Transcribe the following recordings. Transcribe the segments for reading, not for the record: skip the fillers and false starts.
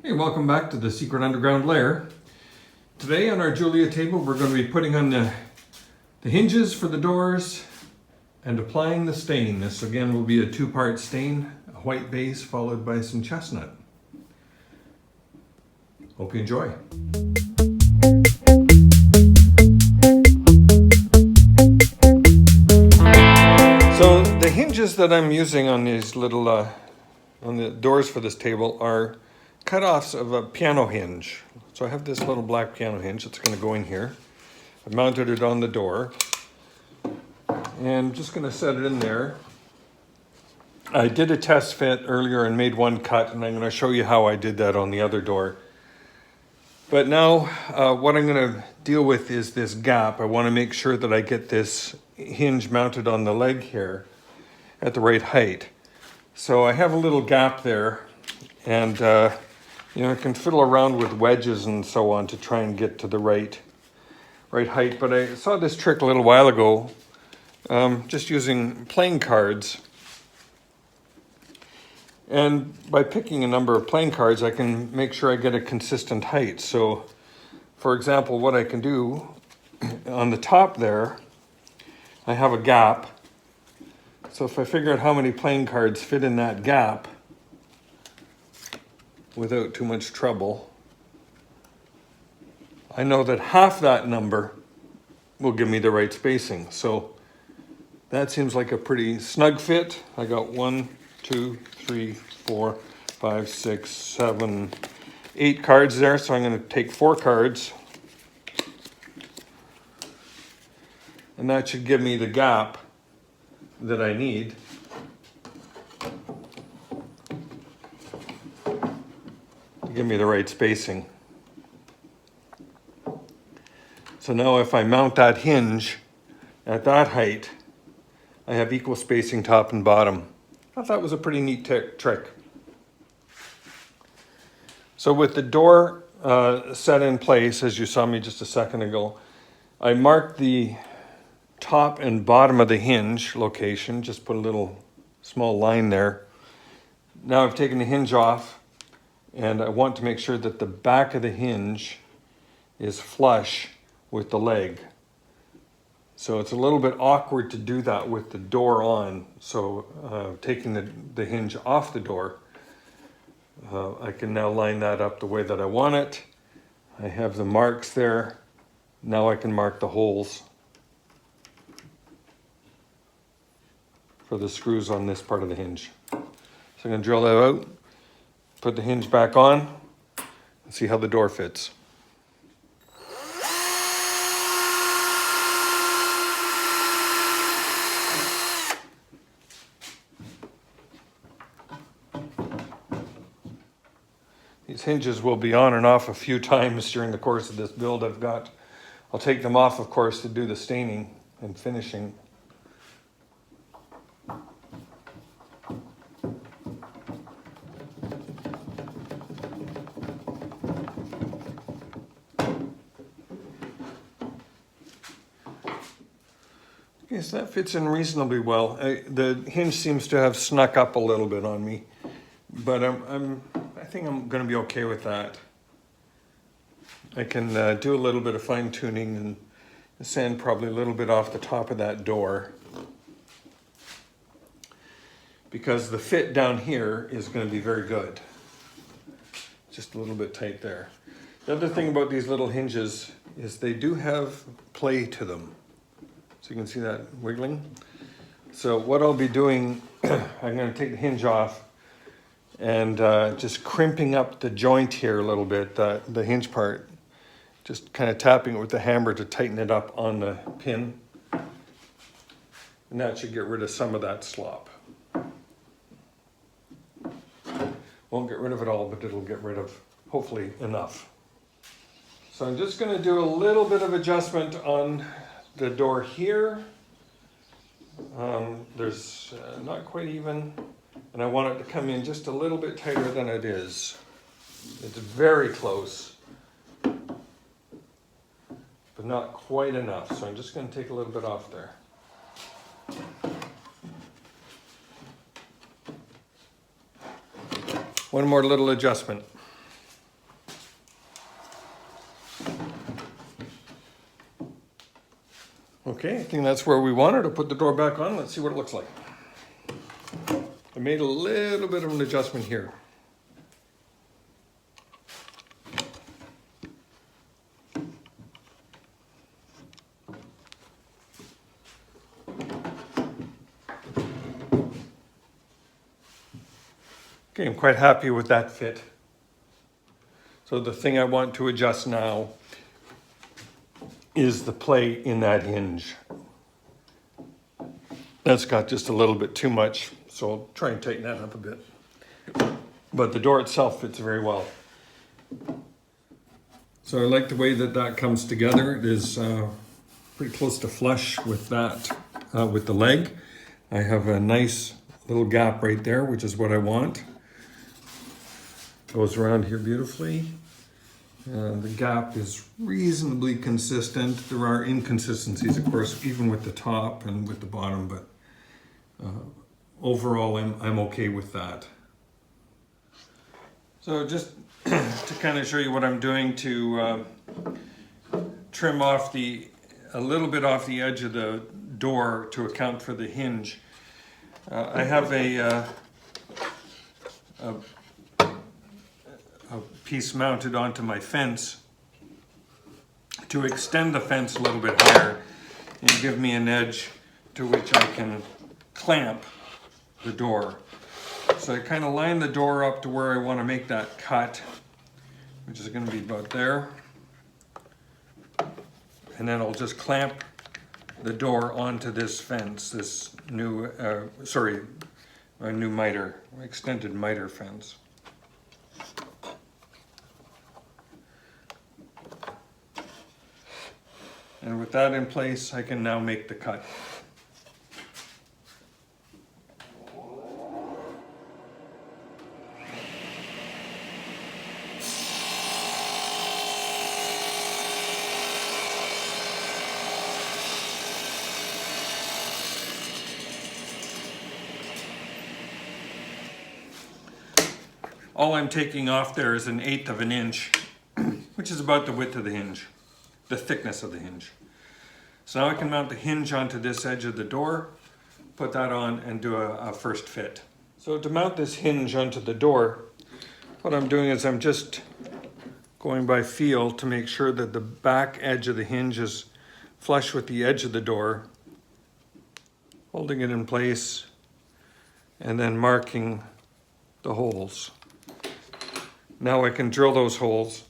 Hey, welcome back to the Secret Underground Lair. Today on our Julia table we're going to be putting on the hinges for the doors and applying the stain. This again will be a two-part stain, a white base followed by some chestnut. Hope you enjoy. So the hinges that I'm using on these little on the doors for this table are cut-offs of a piano hinge. So I have this little black piano hinge that's going to go in here. I've mounted it on the door and I'm just going to set it in there. I did a test fit earlier and made one cut, and I'm going to show you how I did that on the other door. But now what I'm going to deal with is this gap. I want to make sure that I get this hinge mounted on the leg here at the right height. So I have a little gap there, and I can fiddle around with wedges and so on to try and get to the right height. But I saw this trick a little while ago, just using playing cards. And by picking a number of playing cards, I can make sure I get a consistent height. So, for example, what I can do on the top there, I have a gap. So if I figure out how many playing cards fit in that gap without too much trouble, I know that half that number will give me the right spacing. So that seems like a pretty snug fit. I got 1, 2, 3, 4, 5, 6, 7, 8 cards there. So I'm going to take 4 cards. And that should give me the gap that I need. To give me the right spacing. So now if I mount that hinge at that height, I have equal spacing top and bottom. I thought that was a pretty neat trick. So with the door set in place, as you saw me just a second ago, I marked the top and bottom of the hinge location, just put a little small line there. Now I've taken the hinge off, and I want to make sure that the back of the hinge is flush with the leg. So it's a little bit awkward to do that with the door on. So taking the hinge off the door, I can now line that up the way that I want it. I have the marks there. Now I can mark the holes for the screws on this part of the hinge. So I'm going to drill that out, put the hinge back on, and see how the door fits. These hinges will be on and off a few times during the course of this build. I'll take them off, of course, to do the staining and finishing. Yes, that fits in reasonably well. The hinge seems to have snuck up a little bit on me, but I think I'm going to be okay with that. I can do a little bit of fine tuning and sand probably a little bit off the top of that door, because the fit down here is going to be very good. Just a little bit tight there. The other thing about these little hinges is they do have play to them. So you can see that wiggling. So what I'll be doing, I'm going to take the hinge off and just crimping up the joint here a little bit, the hinge part. Just kind of tapping it with the hammer to tighten it up on the pin. And that should get rid of some of that slop. Won't get rid of it all, but it'll get rid of, hopefully, enough. So I'm just going to do a little bit of adjustment on the door here. There's not quite even, and I want it to come in just a little bit tighter than it is. It's very close, but not quite enough. So I'm just going to take a little bit off there. One more little adjustment. Okay, I think that's where we wanted to put the door back on. Let's see what it looks like. I made a little bit of an adjustment here. Okay, I'm quite happy with that fit. So the thing I want to adjust now is the play in that hinge. That's got just a little bit too much, so I'll try and tighten that up a bit. But the door itself fits very well. So I like the way that that comes together. It is pretty close to flush with that, with the leg. I have a nice little gap right there, which is what I want. Goes around here beautifully. The gap is reasonably consistent. There are inconsistencies, of course, even with the top and with the bottom, but overall I'm okay with that. So just to kind of show you what I'm doing to trim off a little bit off the edge of the door to account for the hinge. I have a piece mounted onto my fence to extend the fence a little bit higher and give me an edge to which I can clamp the door. So I kind of line the door up to where I want to make that cut, which is going to be about there. And then I'll just clamp the door onto this fence, this new, a new miter, extended miter fence. And with that in place, I can now make the cut. All I'm taking off there is 1/8 of an inch, which is about the width of the hinge, the thickness of the hinge. So now I can mount the hinge onto this edge of the door, put that on and do a first fit. So to mount this hinge onto the door, what I'm doing is I'm just going by feel to make sure that the back edge of the hinge is flush with the edge of the door, holding it in place and then marking the holes. Now I can drill those holes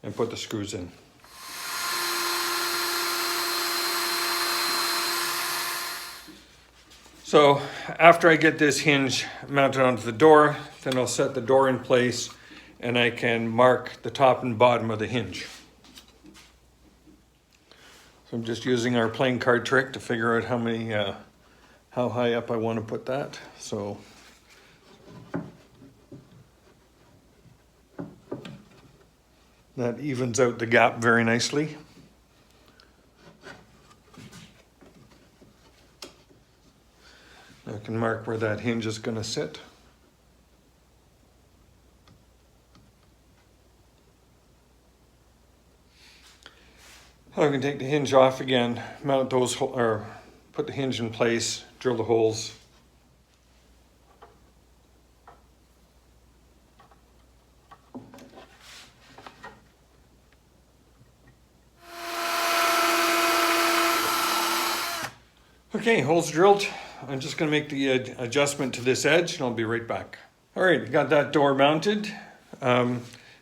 and put the screws in. So after I get this hinge mounted onto the door, then I'll set the door in place and I can mark the top and bottom of the hinge. So I'm just using our playing card trick to figure out how high up I want to put that. So that evens out the gap very nicely. I can mark where that hinge is going to sit. I can take the hinge off again, mount those, or put the hinge in place, drill the holes. Okay, holes drilled. I'm just going to make the adjustment to this edge and I'll be right back. All right, got that door mounted. I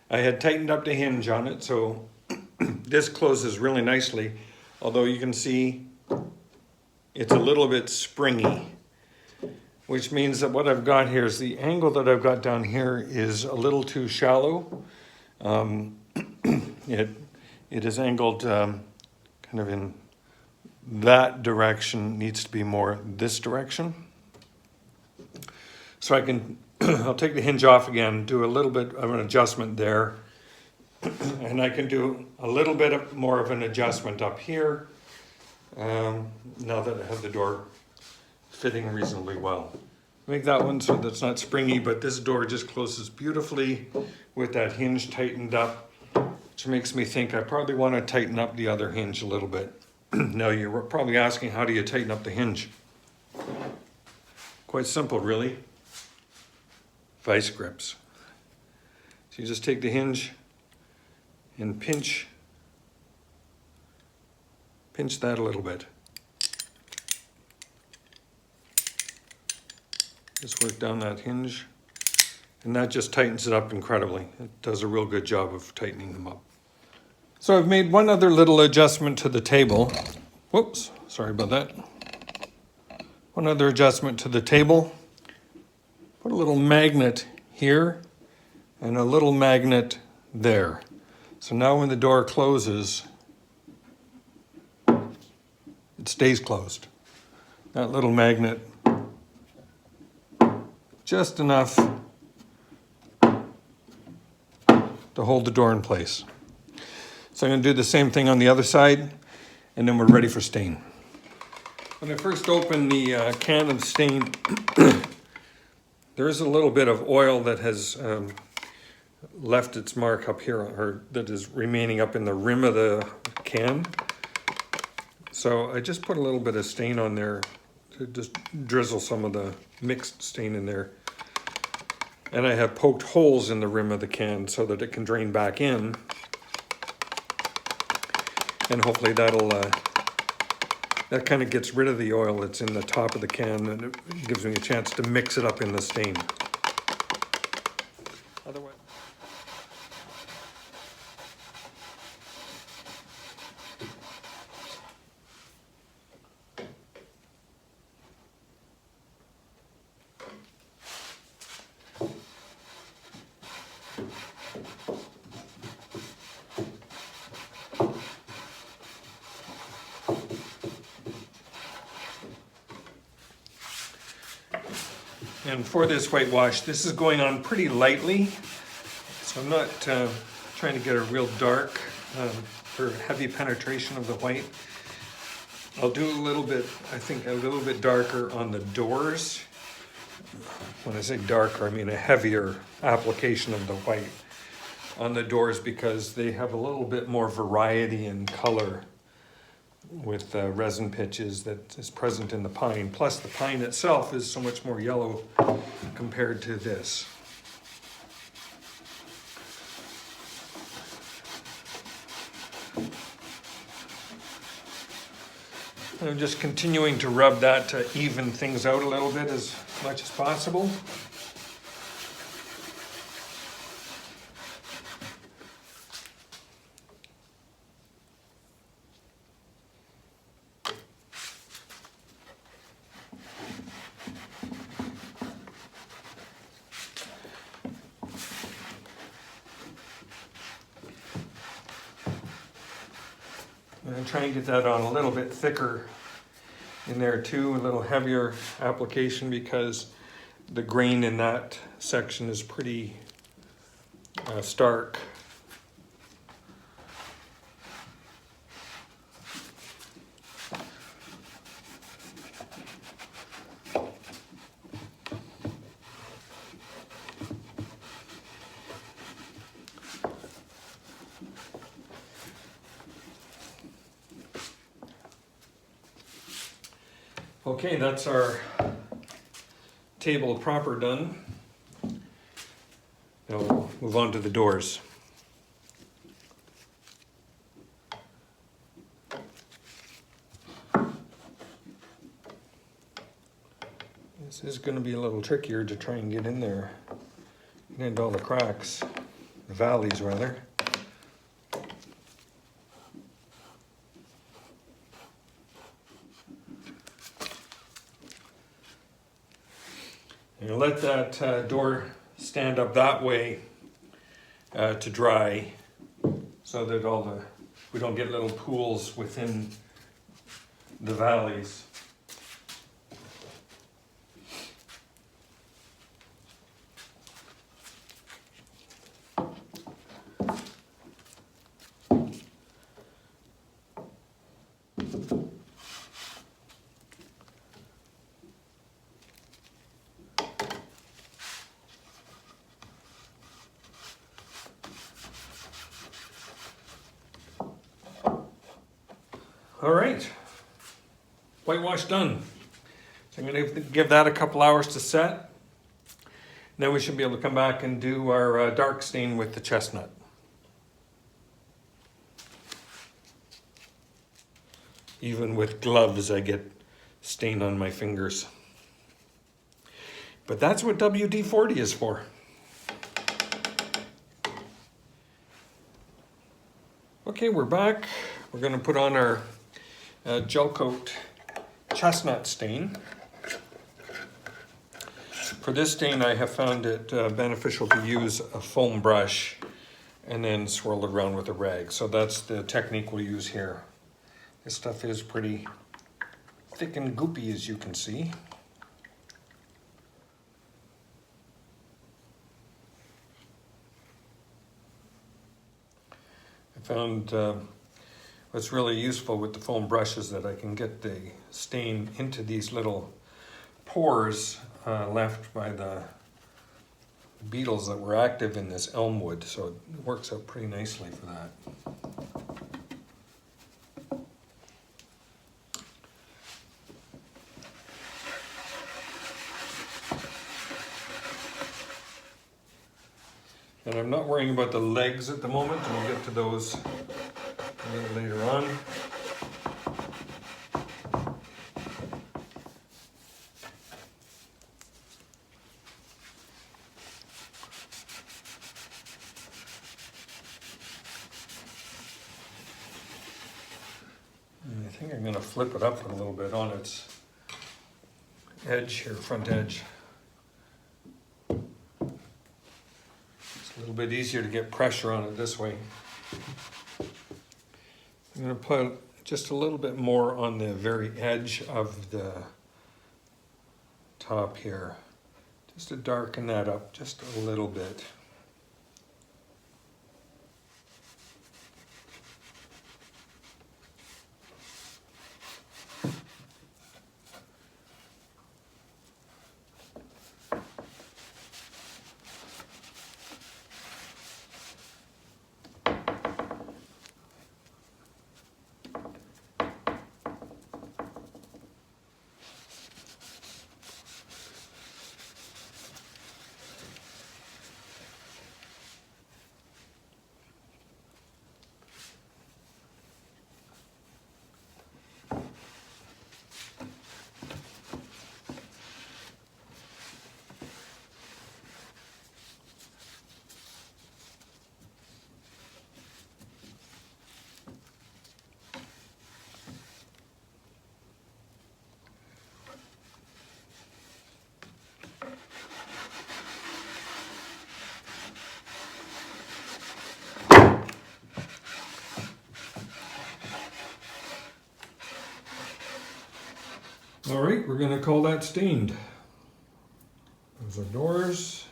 had tightened up the hinge on it, so this closes really nicely, although you can see it's a little bit springy, which means that what I've got here is the angle that I've got down here is a little too shallow. It is angled kind of in that direction, needs to be more this direction. So I can, I'll take the hinge off again, do a little bit of an adjustment there, and I can do a little bit more of an adjustment up here, now that I have the door fitting reasonably well. Make that one so that's not springy, but this door just closes beautifully with that hinge tightened up, which makes me think I probably want to tighten up the other hinge a little bit. Now you're probably asking, how do you tighten up the hinge? Quite simple, really. Vice grips. So you just take the hinge and pinch that a little bit. Just work down that hinge, and that just tightens it up incredibly. It does a real good job of tightening them up. So I've made one other little adjustment to the table. Whoops, sorry about that. One other adjustment to the table. Put a little magnet here and a little magnet there. So now when the door closes, it stays closed. That little magnet, just enough to hold the door in place. So I'm going to do the same thing on the other side, and then we're ready for stain. When I first opened the can of stain, there is a little bit of oil that has left its mark up here, or that is remaining up in the rim of the can. So I just put a little bit of stain on there to just drizzle some of the mixed stain in there. And I have poked holes in the rim of the can so that it can drain back in. And hopefully that kind of gets rid of the oil that's in the top of the can, and it gives me a chance to mix it up in the stain. Otherwise, and for this whitewash, this is going on pretty lightly, so I'm not trying to get a real dark or heavy penetration of the white. I'll do a little bit, I think a little bit darker on the doors. When I say darker, I mean a heavier application of the white on the doors, because they have a little bit more variety in color with resin pitches that is present in the pine. Plus the pine itself is so much more yellow compared to this. And I'm just continuing to rub that to even things out a little bit as much as possible. And try and get that on a little bit thicker in there too, a little heavier application, because the grain in that section is pretty stark. Okay, that's our table proper done. Now we'll move on to the doors. This is going to be a little trickier to try and get in there, get into all the cracks, the valleys rather. And let that door stand up that way to dry, so that we don't get little pools within the valleys. All right, whitewash done. So I'm going to give that a couple hours to set. Then we should be able to come back and do our dark stain with the chestnut. Even with gloves, I get stain on my fingers. But that's what WD-40 is for. Okay, we're back. We're going to put on our gel coat chestnut stain. For this stain, I have found it beneficial to use a foam brush and then swirl it around with a rag. So that's the technique we'll use here. This stuff is pretty thick and goopy, as you can see. I found what's really useful with the foam brush is that I can get the stain into these little pores left by the beetles that were active in this elm wood, so it works out pretty nicely for that. And I'm not worrying about the legs at the moment, and we'll get to those a little later on. And I think I'm going to flip it up a little bit on its edge here, front edge. A little bit easier to get pressure on it this way. I'm going to put just a little bit more on the very edge of the top here, just to darken that up just a little bit. All right, we're going to call that stained. Those are doors.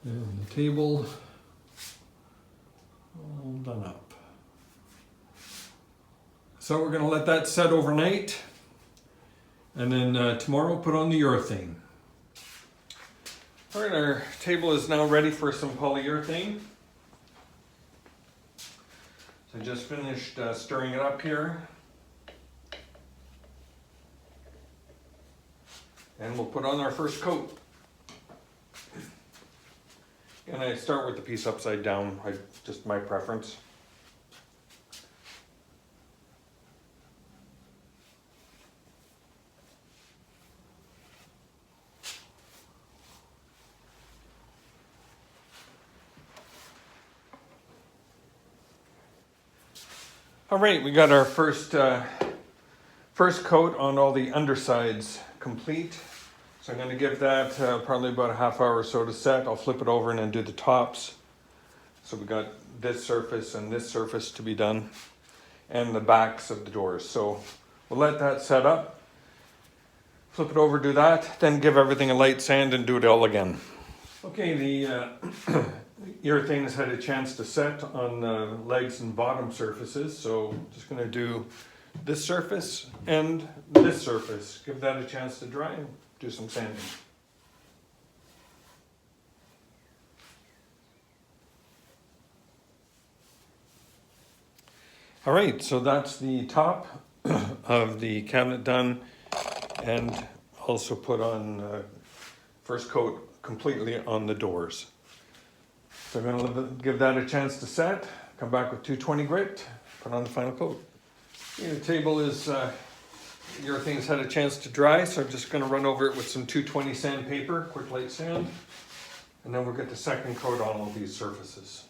And the table. All done up. So we're going to let that set overnight. And then tomorrow we'll put on the urethane. All right, our table is now ready for some polyurethane. So I just finished stirring it up here. And we'll put on our first coat. And I start with the piece upside down, just my preference. All right, we got our first coat on all the undersides complete. So I'm going to give that probably about a half hour or so to set. I'll flip it over and then do the tops. So we got this surface and this surface to be done, and the backs of the doors. So we'll let that set up, flip it over, do that, then give everything a light sand and do it all again. Okay, the urethane has had a chance to set on the legs and bottom surfaces, so just going to do this surface and this surface. Give that a chance to dry and do some sanding. All right, so that's the top of the cabinet done, and also put on first coat completely on the doors. So I'm going to give that a chance to set, come back with 220 grit, put on the final coat. The table is, your things had a chance to dry, so I'm just going to run over it with some 220 sandpaper, quick light sand, and then we'll get the second coat on all these surfaces.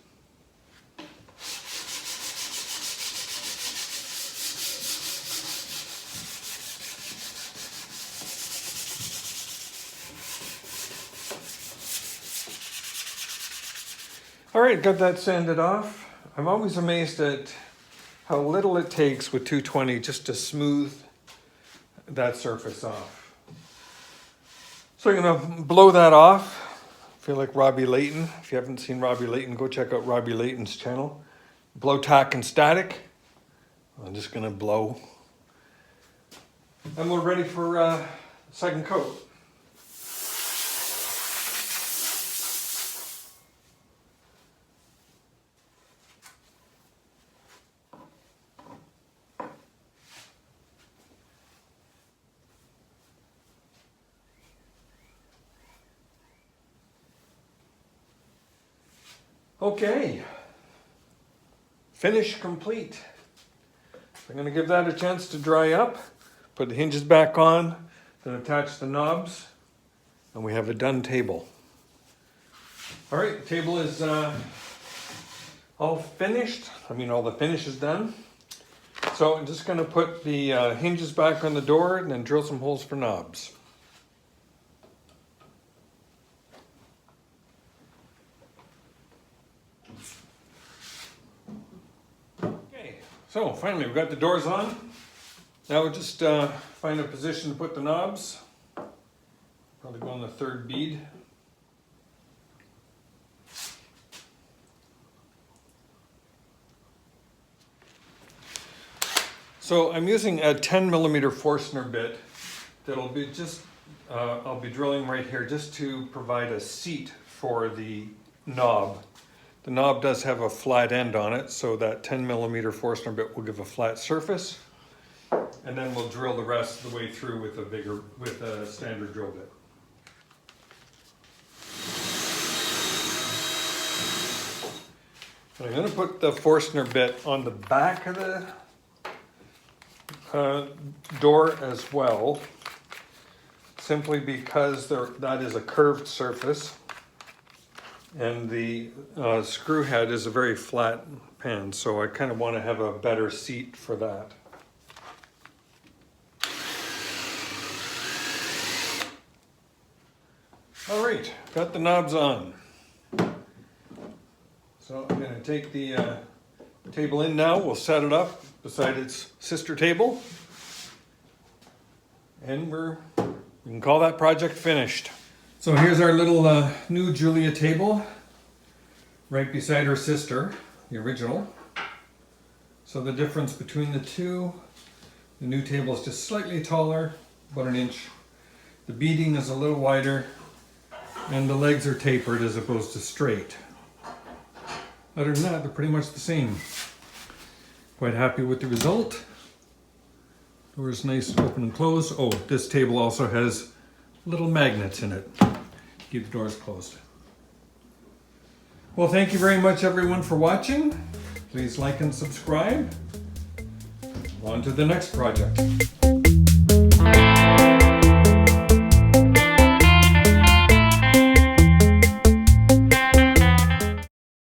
All right, got that sanded off. I'm always amazed at how little it takes with 220 just to smooth that surface off. So I'm gonna blow that off. I feel like Robbie Layton. If you haven't seen Robbie Layton, go check out Robbie Layton's channel. Blow, tack, and static. I'm just gonna blow. And we're ready for second coat. Okay, finish complete. I'm going to give that a chance to dry up, put the hinges back on, then attach the knobs, and we have a done table. All right, the table is all finished. I mean, all the finish is done. So I'm just going to put the hinges back on the door and then drill some holes for knobs. So finally, we've got the doors on. Now we'll just find a position to put the knobs. Probably go on the third bead. So I'm using a 10mm Forstner bit that'll be just, I'll be drilling right here just to provide a seat for the knob. The knob does have a flat end on it, so that 10mm Forstner bit will give a flat surface, and then we'll drill the rest of the way through with a standard drill bit. I'm going to put the Forstner bit on the back of the door as well, simply because that is a curved surface. And the screw head is a very flat pan, so I kind of want to have a better seat for that. All right, got the knobs on. So I'm going to take the table in now. We'll set it up beside its sister table. And we can call that project finished. So here's our little new Julia table, right beside her sister, the original. So the difference between the two, the new table is just slightly taller, about an inch. The beading is a little wider, and the legs are tapered as opposed to straight. Other than that, they're pretty much the same. Quite happy with the result. Doors nice, open and close. Oh, this table also has little magnets in it. Keep the doors closed. Well, thank you very much everyone for watching. Please like and subscribe. On to the next project.